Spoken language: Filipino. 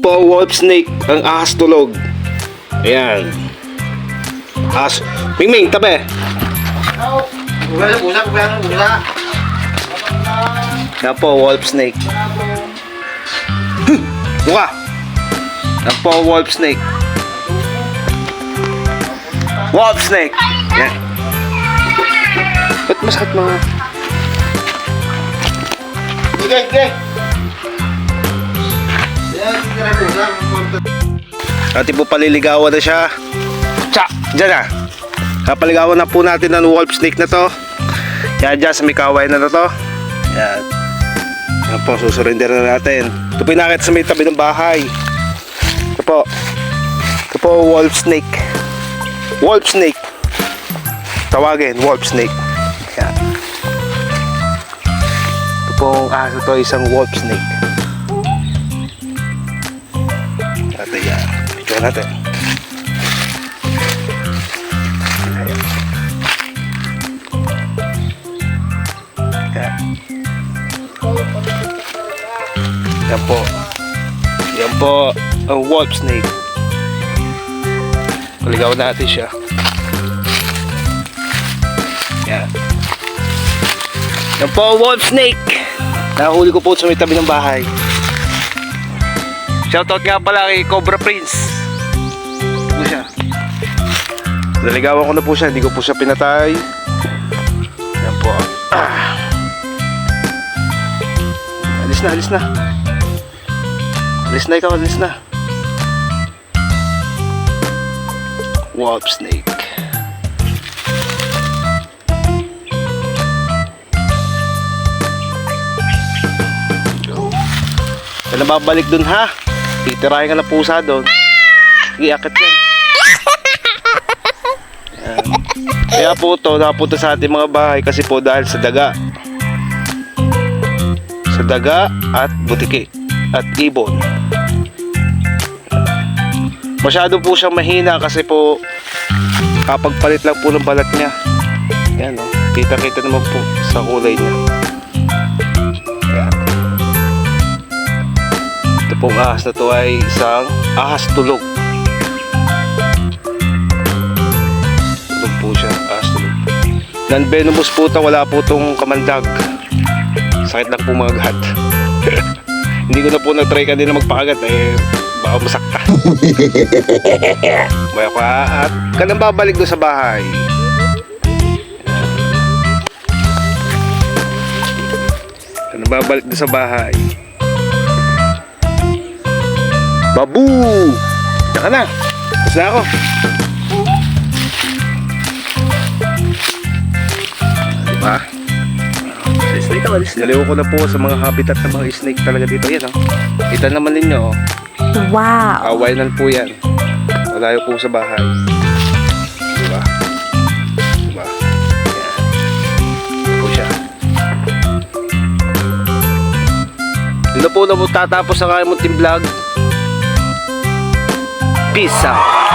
po wolf snake, ang ahas tulog. Ayan. Ahas. Mingming, tabi. Yan po, wolf snake. Buka. Yan po, wolf snake. Wolf snake. Yan. Ba't masakit mga... Ati po paliligawan na siya. Tsa! Diyan na. Kapaligawan na po natin ang wolf snake na to. Yan dyan sa may kaway na to. Yan. Yan po, susurrender na natin. Ito po inakit sa may tabi ng bahay. Ito po. Ito po wolf snake. Wolf snake. Tawagin, wolf snake. Yan. Ito pong aso to, isang wolf snake. Natin yan. Picture natin. Ayan. Yan. Yan po. Yan po ang wolf snake. Paligawan natin siya. Yan. Yan po wolf snake. Nahuli ko po sa may tabi ng bahay. Shoutout nga pala kay Cobra Prince. Ito po siya. Naligawan ko na po siya. Hindi ko po siya pinatay. Yan po. Alis na, alis na. Alis na ikaw, alis na. Wolf snake. Kaya babalik dun ha. Titirahin ka na pusa dun. Sige, akit yan. Yan. Kaya po ito napunta sa ating mga bahay kasi po dahil sa daga. Sa daga at butiki at ibon. Masyado po siyang mahina kasi po kapag palit lang po ng balat niya. Yan o. Kita-kita naman po sa kulay niya. Yan. Ito pong ahas na to ay isang ahas tulog. Tulog po siya. Ahas tulog. Non-venomous po ito. Wala po itong kamandag. Sakit lang po magagat. Hindi ko na po na-try kanina magpakagat eh. Baka masakta. Maya ka at kanang babalik doon sa bahay. Kanang babalik doon sa bahay. Babu! Tsaka na. Tapos na ako. Diba? Snake ka, alis na. Naliw ko na po sa mga habitat ng mga snake talaga dito. Yan o. Kita naman ninyo o. Wow! Awainan po yan. Malayo po sa bahay. Diba? Diba? Yan. Ito po siya. Doon na po tatapos ang aking munting vlog. Peace out!